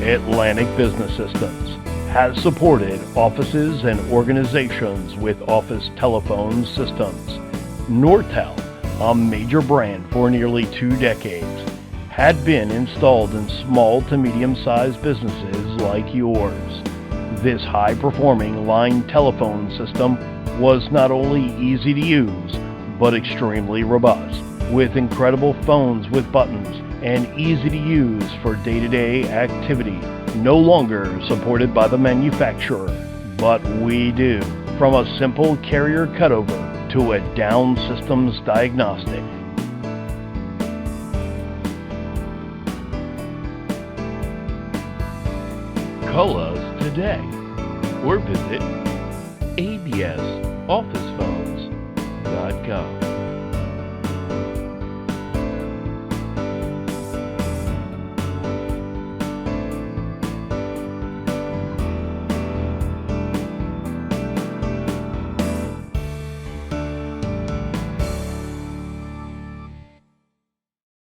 Atlantic Business Systems has supported offices and organizations with office telephone systems. Nortel, a major brand for nearly 2 decades, had been installed in small to medium-sized businesses like yours. This high-performing line telephone system was not only easy to use, but extremely robust, with incredible phones with buttons and easy to use for day-to-day activity. No longer supported by the manufacturer, but we do. From a simple carrier cutover to a down systems diagnostic. Call us today or visit absofficephones.com.